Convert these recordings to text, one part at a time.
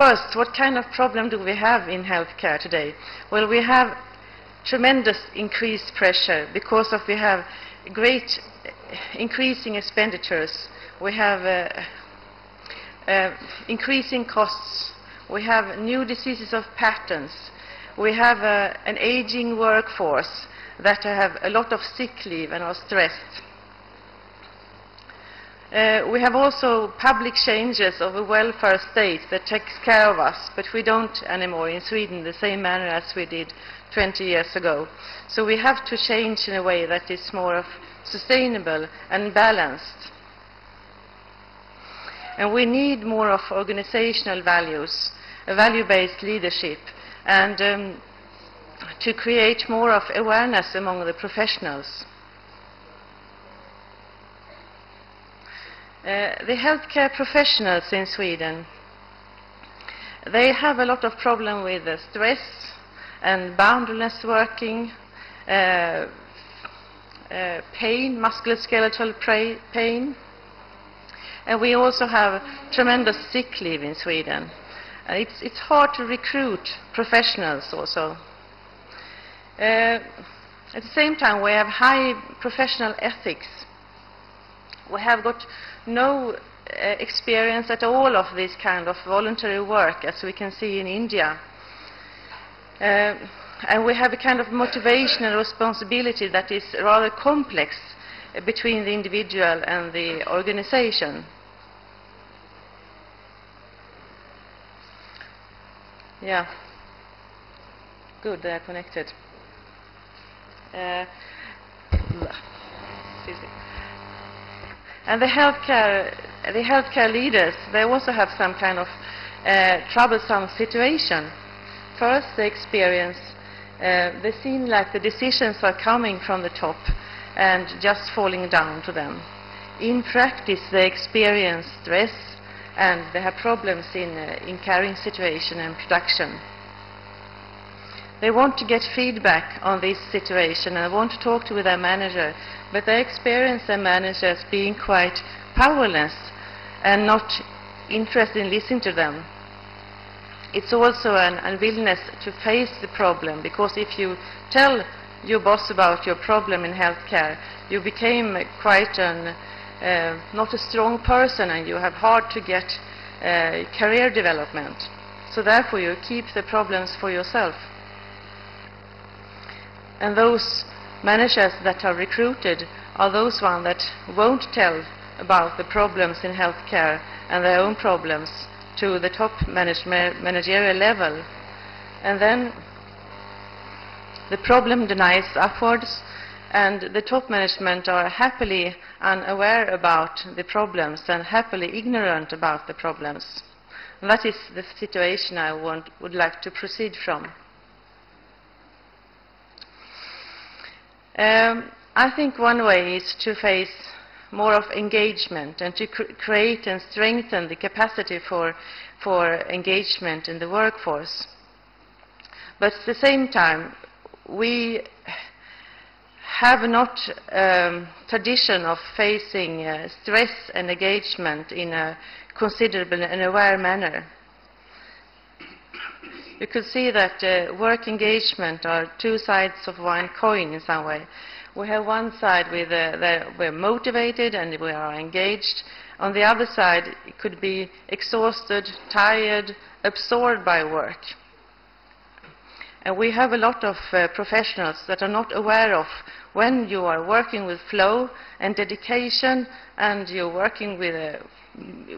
First, what kind of problem do we have in healthcare today? Well, we have tremendous increased pressure because we have great increasing expenditures. We have increasing costs. We have new diseases of patterns. We have an aging workforce that have a lot of sick leave and are stressed. We have also public changes of a welfare state that takes care of us, but we don't anymore in Sweden the same manner as we did 20 years ago. So we have to change in a way that is more sustainable and balanced. And we need more of organizational values, a value-based leadership, and to create more of awareness among the professionals. The healthcare professionals in Sweden, they have a lot of problem with stress and boundaryless working, pain, musculoskeletal pain, and we also have tremendous sick leave in Sweden. It's hard to recruit professionals also. At the same time, we have high professional ethics. We have got no experience at all of this kind of voluntary work, as we can see in India. And we have a kind of motivational responsibility that is rather complex between the individual and the organization. Yeah. Good, they are connected. And the healthcare leaders, they also have some kind of troublesome situation. First, they experience, they seem like the decisions are coming from the top and just falling down to them. In practice, they experience stress and they have problems in carrying situation and production. They want to get feedback on this situation and want to talk with their manager, but they experience their managers being quite powerless and not interested in listening to them. It's also an unwillingness to face the problem, because if you tell your boss about your problem in healthcare, you became quite not a strong person and you have hard to get career development. So therefore you keep the problems for yourself. And those managers that are recruited are those ones that won't tell about the problems in healthcare and their own problems to the top managerial level. And then the problem denies upwards, and the top management are happily unaware about the problems and happily ignorant about the problems. And that is the situation I would like to proceed from. I think one way is to face more of engagement and to create and strengthen the capacity for engagement in the workforce. But at the same time, we have not tradition of facing stress and engagement in a considerable and aware manner. You could see that work engagement are two sides of one coin in some way. We have one side with we're motivated and we are engaged. On the other side, it could be exhausted, tired, absorbed by work. And we have a lot of professionals that are not aware of when you are working with flow and dedication and you're working with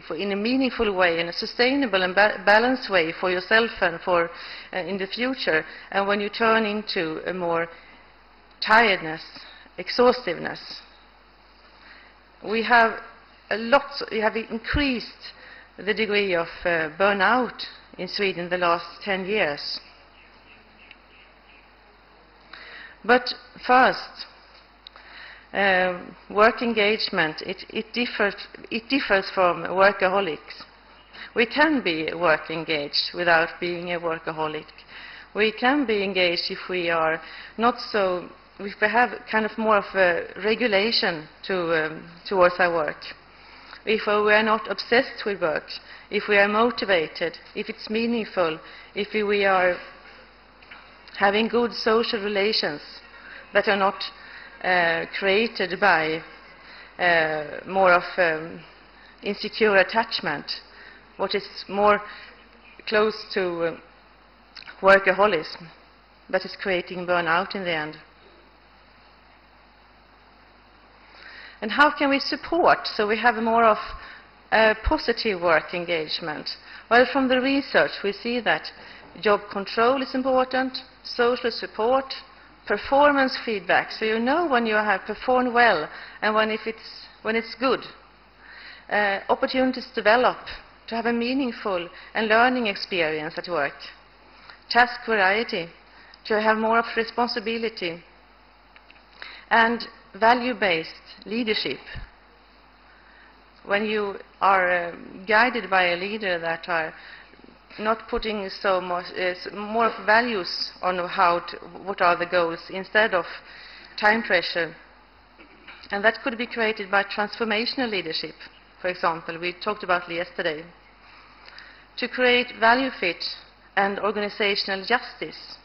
in a meaningful way, in a sustainable and balanced way for yourself and for in the future, and when you turn into a more tiredness, exhaustiveness. We have increased the degree of burnout in Sweden the last 10 years. But first, work engagement, it differs from workaholics. We can be work engaged without being a workaholic. We can be engaged if we are not so, if we have kind of more of a regulation towards our work. if we are not obsessed with work, if we are motivated, if it's meaningful, if we are having good social relations that are not created by more of insecure attachment, what is more close to workaholism, that is creating burnout in the end. And how can we support so we have more of positive work engagement? Well, from the research we see that job control is important, social support, performance feedback, so you know when you have performed well and when it's good. Opportunities to develop, to have a meaningful and learning experience at work. Task variety, to have more of responsibility. And value-based leadership. When you are guided by a leader that are not putting so much, more of values on what are the goals instead of time pressure. And that could be created by transformational leadership, for example, we talked about yesterday. To create value fit and organizational justice.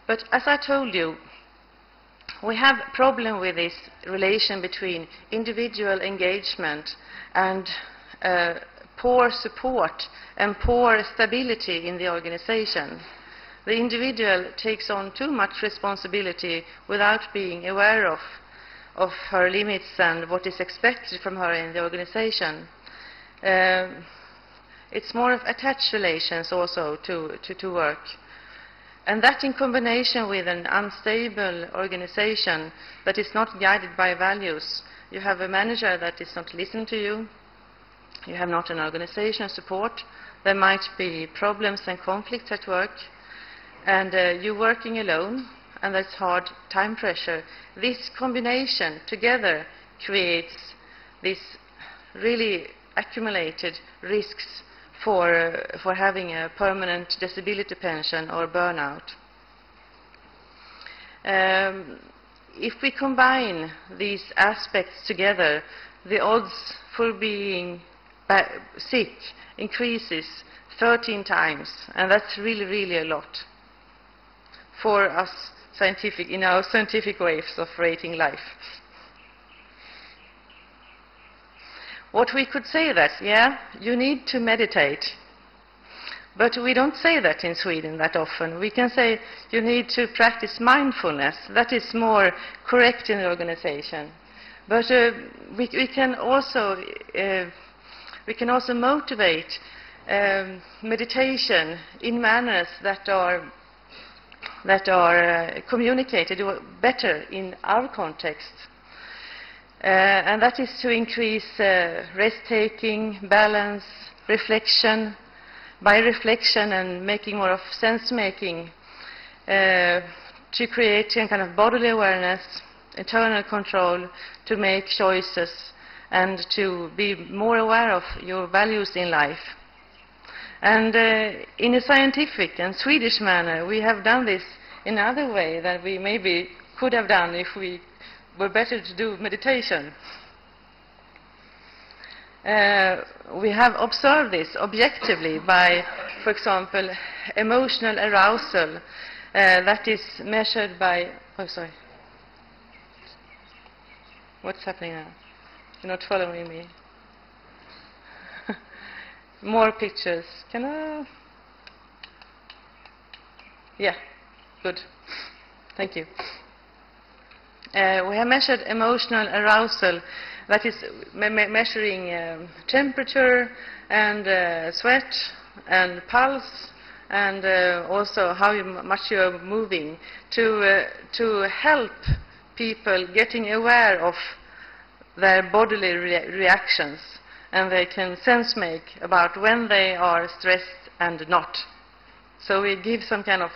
But as I told you, we have a problem with this relation between individual engagement and poor support and poor stability in the organization. The individual takes on too much responsibility without being aware of her limits and what is expected from her in the organization. It's more of attached relations also to work. And that in combination with an unstable organization that is not guided by values. You have a manager that is not listening to you. You have not an organizational support. There might be problems and conflicts at work. And you're working alone, and that's hard time pressure. This combination together creates this really accumulated risks for having a permanent disability pension or burnout. If we combine these aspects together, the odds for being sick increases 13 times, and that's really, really a lot for us in our scientific ways of rating life. What we could say that, yeah, you need to meditate. But we don't say that in Sweden that often. We can say you need to practice mindfulness. That is more correct in the organization. But we can also motivate meditation in manners that are communicated better in our context. And that is to increase rest-taking, balance, reflection, by reflection and making more of sense-making, to create a kind of bodily awareness, internal control, to make choices, and to be more aware of your values in life. And in a scientific and Swedish manner, we have done this in another way that we maybe could have done if we were better to do meditation. We have observed this objectively by, for example, emotional arousal that is measured by, oh sorry, what's happening now? You're not following me. More pictures. Can I? Yeah, good. Thank you. We have measured emotional arousal, that is measuring temperature and sweat and pulse, and also how much you are moving, to help people getting aware of their bodily reactions, and they can sense make about when they are stressed and not. So we give some kind of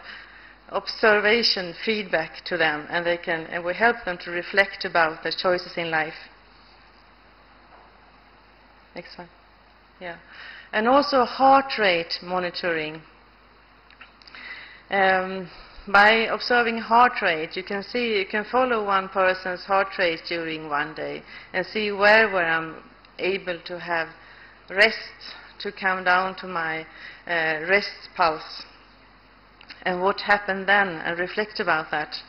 observation feedback to them, and we help them to reflect about their choices in life. Next one. Yeah. And also heart rate monitoring. by observing heart rate, you can follow one person's heart rate during one day and see where I'm able to have rest, to come down to my rest pulse, and what happened then, and reflect about that.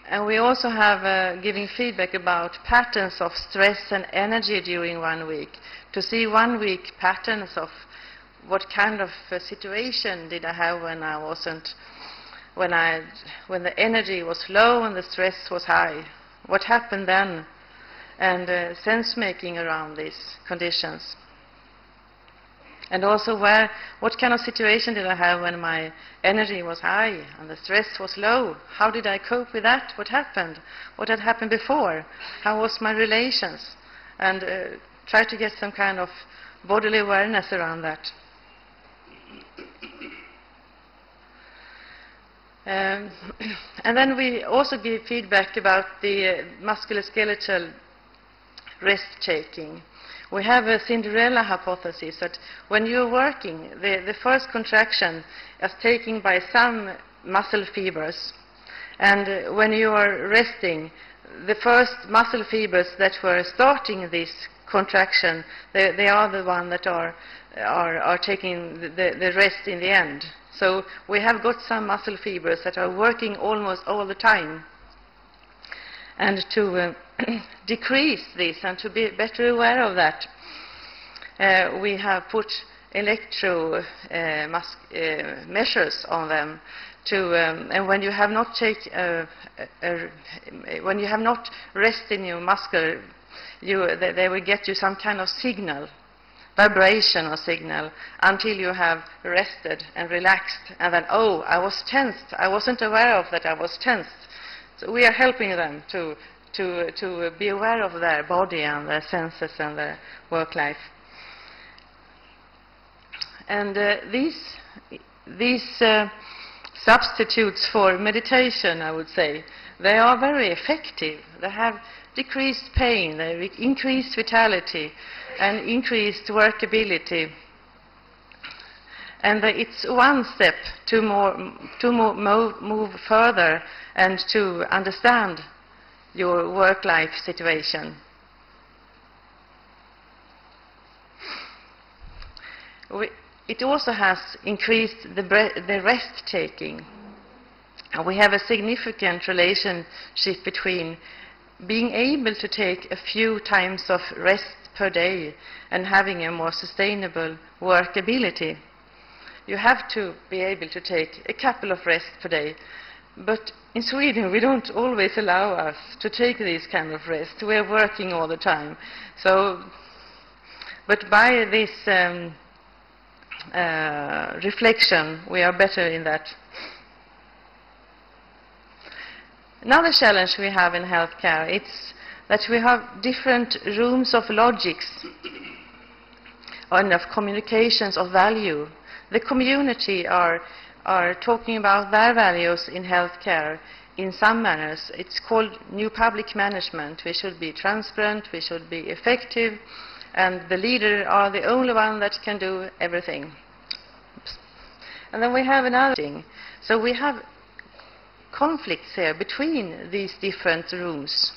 And we also have giving feedback about patterns of stress and energy during 1 week, to see 1 week patterns of what kind of situation did I have when I wasn't, when the energy was low and the stress was high. What happened then? And sense making around these conditions. And also what kind of situation did I have when my energy was high and the stress was low? How did I cope with that? What happened? What had happened before? How was my relations? And try to get some kind of bodily awareness around that. And then we also give feedback about the musculoskeletal rest-taking. We have a Cinderella hypothesis that when you're working, the first contraction is taken by some muscle fibers. And when you are resting, the first muscle fibers that were starting this contraction, they are the ones that are taking the rest in the end. So we have got some muscle fibers that are working almost all the time. And to decrease this and to be better aware of that, we have put electro measures on them. And when you have not when you have not rest in your muscle, they will get you some kind of signal, vibration or signal, until you have rested and relaxed, and then, oh, I was tensed. I wasn't aware of that I was tensed. So we are helping them to be aware of their body and their senses and their work life. And these substitutes for meditation, I would say, they are very effective. They have decreased pain, they have increased vitality, and increased workability. And it's one step to move further and to understand your work-life situation. It also has increased the rest-taking. And we have a significant relationship between being able to take a few times of rest per day and having a more sustainable workability. You have to be able to take a couple of rests per day. But in Sweden, we don't always allow us to take these kind of rests. We are working all the time. So, but by this reflection, we are better in that. Another challenge we have in healthcare, it's that we have different rooms of logics and of communications of value. The community are talking about their values in healthcare in some manners. It's called new public management. We should be transparent, we should be effective, and the leader are the only one that can do everything. Oops. And then we have another thing. So we have conflicts here between these different rooms.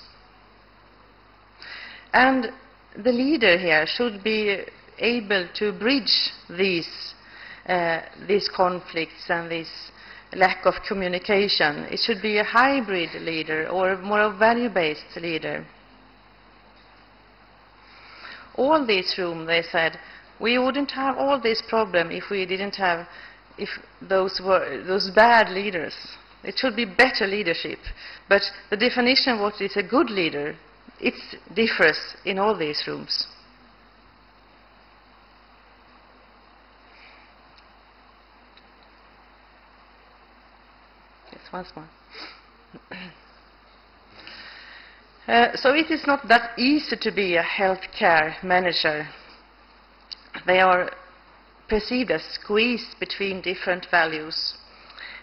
And the leader here should be able to bridge these conflicts and this lack of communication. It should be a hybrid leader or more a value-based leader. All this room, they said, we wouldn't have all this problem if we didn't have those bad leaders. It should be better leadership. But the definition of what is a good leader, it differs in all these rooms. Yes, once more. So it is not that easy to be a healthcare manager. They are perceived as squeezed between different values.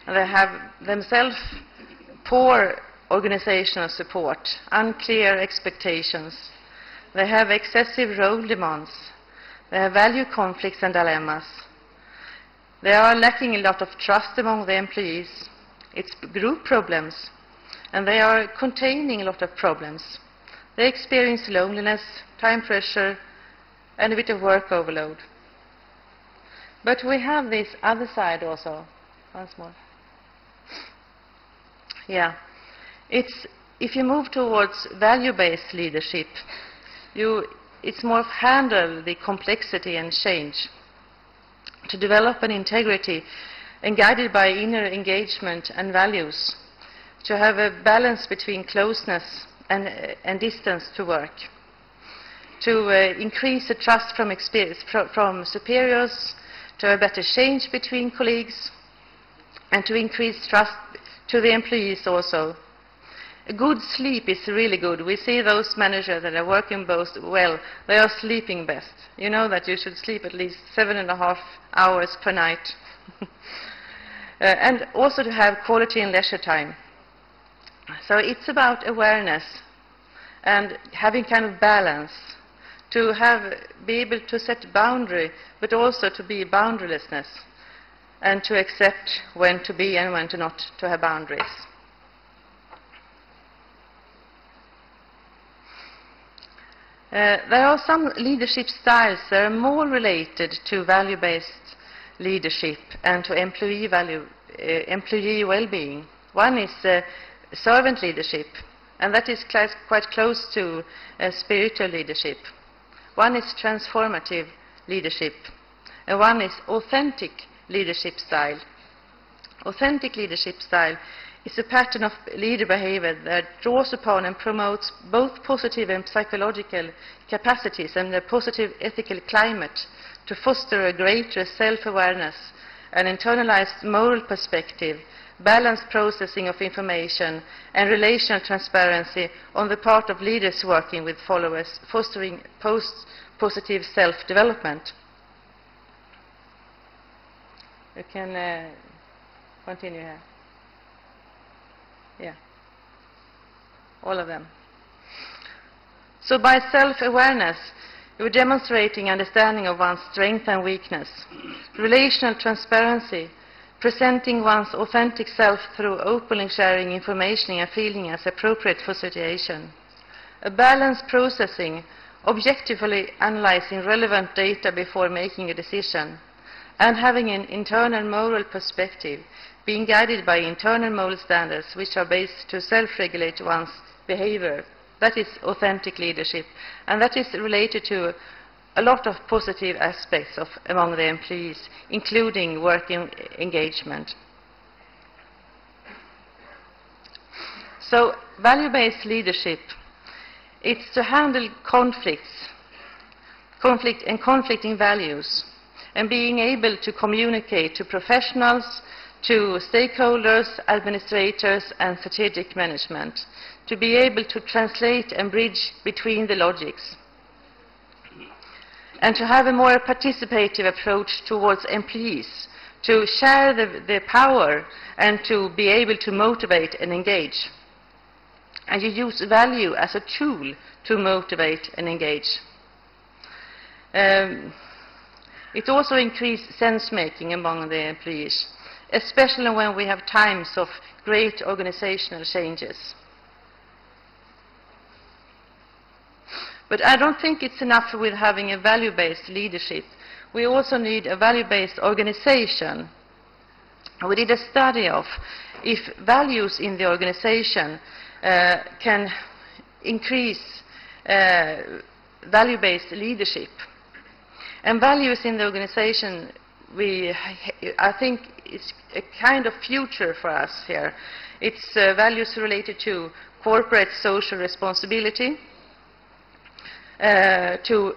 And they have themselves poor organizational support, unclear expectations. They have excessive role demands. They have value conflicts and dilemmas. They are lacking a lot of trust among the employees. It's group problems, and they are containing a lot of problems. They experience loneliness, time pressure, and a bit of work overload. But we have this other side also. Once more. Yeah. If you move towards value-based leadership, it's more handle the complexity and change, to develop an integrity and guided by inner engagement and values, to have a balance between closeness and distance to work, to increase the trust from superiors, to have better change between colleagues, and to increase trust to the employees also. A good sleep is really good. We see those managers that are working both well, they are sleeping best. You know that you should sleep at least 7.5 hours per night. And also to have quality and leisure time. So it's about awareness and having kind of balance, to be able to set boundary, but also to be boundarylessness, and to accept when to be and when to not to have boundaries. There are some leadership styles that are more related to value-based leadership and to employee well-being. One is servant leadership, and that is quite close to spiritual leadership. One is transformative leadership, and one is authentic leadership style. Authentic leadership style is a pattern of leader behavior that draws upon and promotes both positive and psychological capacities and a positive ethical climate to foster a greater self-awareness, an internalized moral perspective, balanced processing of information, and relational transparency on the part of leaders working with followers, fostering positive self-development. You can continue here. Yeah. All of them. So by self-awareness, you're demonstrating understanding of one's strength and weakness. Relational transparency, presenting one's authentic self through openly sharing information and feeling as appropriate for situation. A balanced processing, objectively analyzing relevant data before making a decision. And having an internal moral perspective, being guided by internal moral standards which are based to self-regulate one's behavior. That is authentic leadership, and that is related to a lot of positive aspects among the employees, including work engagement. So value-based leadership, it's to handle conflict and conflicting values, and being able to communicate to professionals, to stakeholders, administrators, and strategic management, to be able to translate and bridge between the logics, and to have a more participative approach towards employees, to share the power and to be able to motivate and engage. And you use value as a tool to motivate and engage. It also increases sense-making among the employees, especially when we have times of great organizational changes. But I don't think it's enough with having a value-based leadership. We also need a value-based organization. We did a study of if values in the organization can increase value-based leadership. And values in the organization, I think it's a kind of future for us here. It's values related to corporate social responsibility, to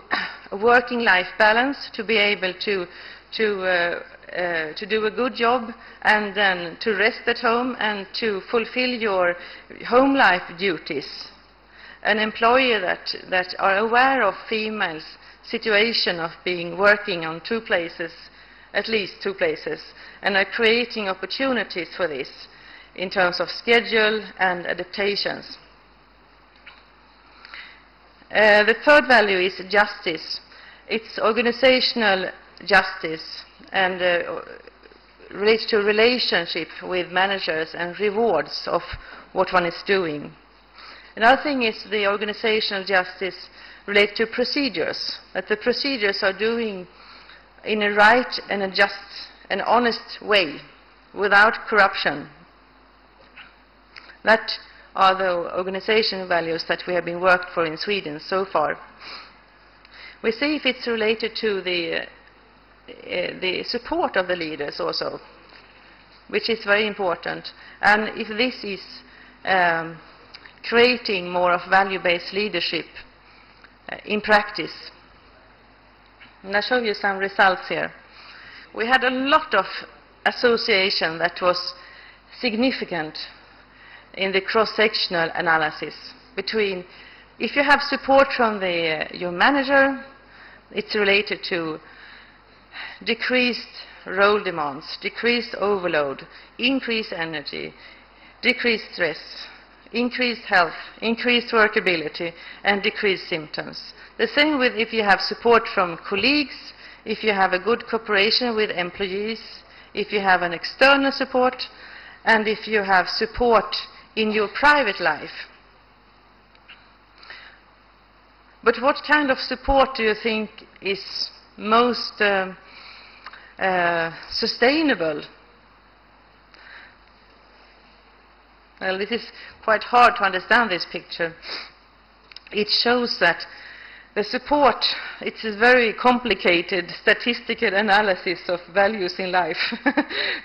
working life balance, to be able to do a good job and then to rest at home and to fulfill your home life duties. An employer that are aware of females' situation of working on two places, at least two places, and are creating opportunities for this in terms of schedule and adaptations. The third value is justice. It's organizational justice and relates to relationship with managers and rewards of what one is doing. Another thing is the organizational justice relates to procedures, that the procedures are doing in a right and a just and honest way, without corruption. That are the organizational values that we have been worked for in Sweden so far. We see if it's related to the support of the leaders also, which is very important, and if this is creating more of value-based leadership in practice. And I'll show you some results here. We had a lot of association that was significant in the cross-sectional analysis between, if you have support from your manager, it's related to decreased role demands, decreased overload, increased energy, decreased stress, increased health, increased workability, and decreased symptoms. The same with if you have support from colleagues, if you have a good cooperation with employees, if you have an external support, and if you have support in your private life. But what kind of support do you think is most sustainable? Well, it is quite hard to understand this picture. It shows that the support, it's a very complicated statistical analysis of values in life,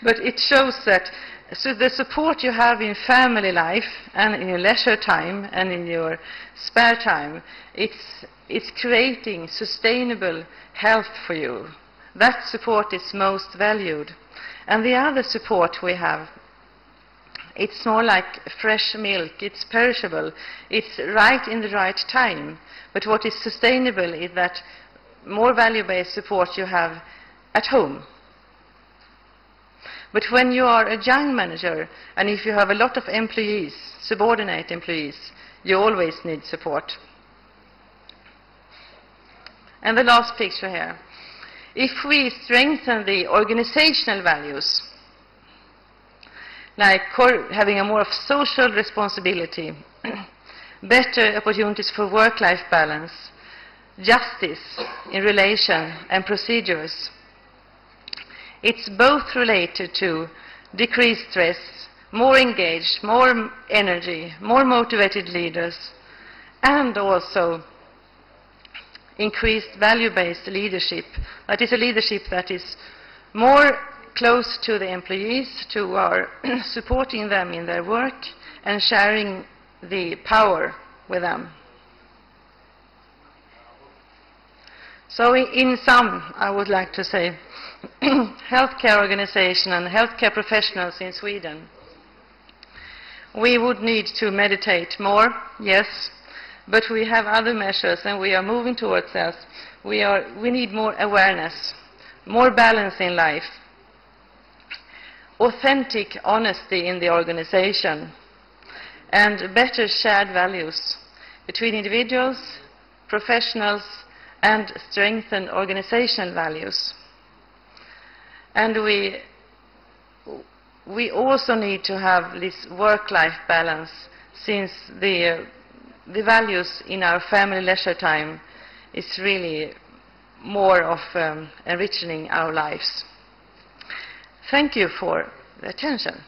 but it shows that the support you have in family life and in your leisure time and in your spare time, it's creating sustainable health for you. That support is most valued. And the other support we have, it's more like fresh milk, it's perishable, it's right in the right time. But what is sustainable is that more value-based support you have at home. But when you are a young manager, and if you have a lot of employees, subordinate employees, you always need support. And the last picture here. If we strengthen the organizational values, like having a more of social responsibility, better opportunities for work-life balance, justice in relation and procedures, it's both related to decreased stress, more engaged, more energy, more motivated leaders, and also increased value-based leadership. That is a leadership that is more close to the employees, to our supporting them in their work and sharing the power with them. So in sum, I would like to say, healthcare organization and healthcare professionals in Sweden, we would need to meditate more, yes, but we have other measures and we are moving towards that. We need more awareness, more balance in life, authentic honesty in the organization, and better shared values between individuals, professionals, and strengthen organizational values. And we also need to have this work-life balance, since the values in our family leisure time is really more of enriching our lives. Thank you for the attention.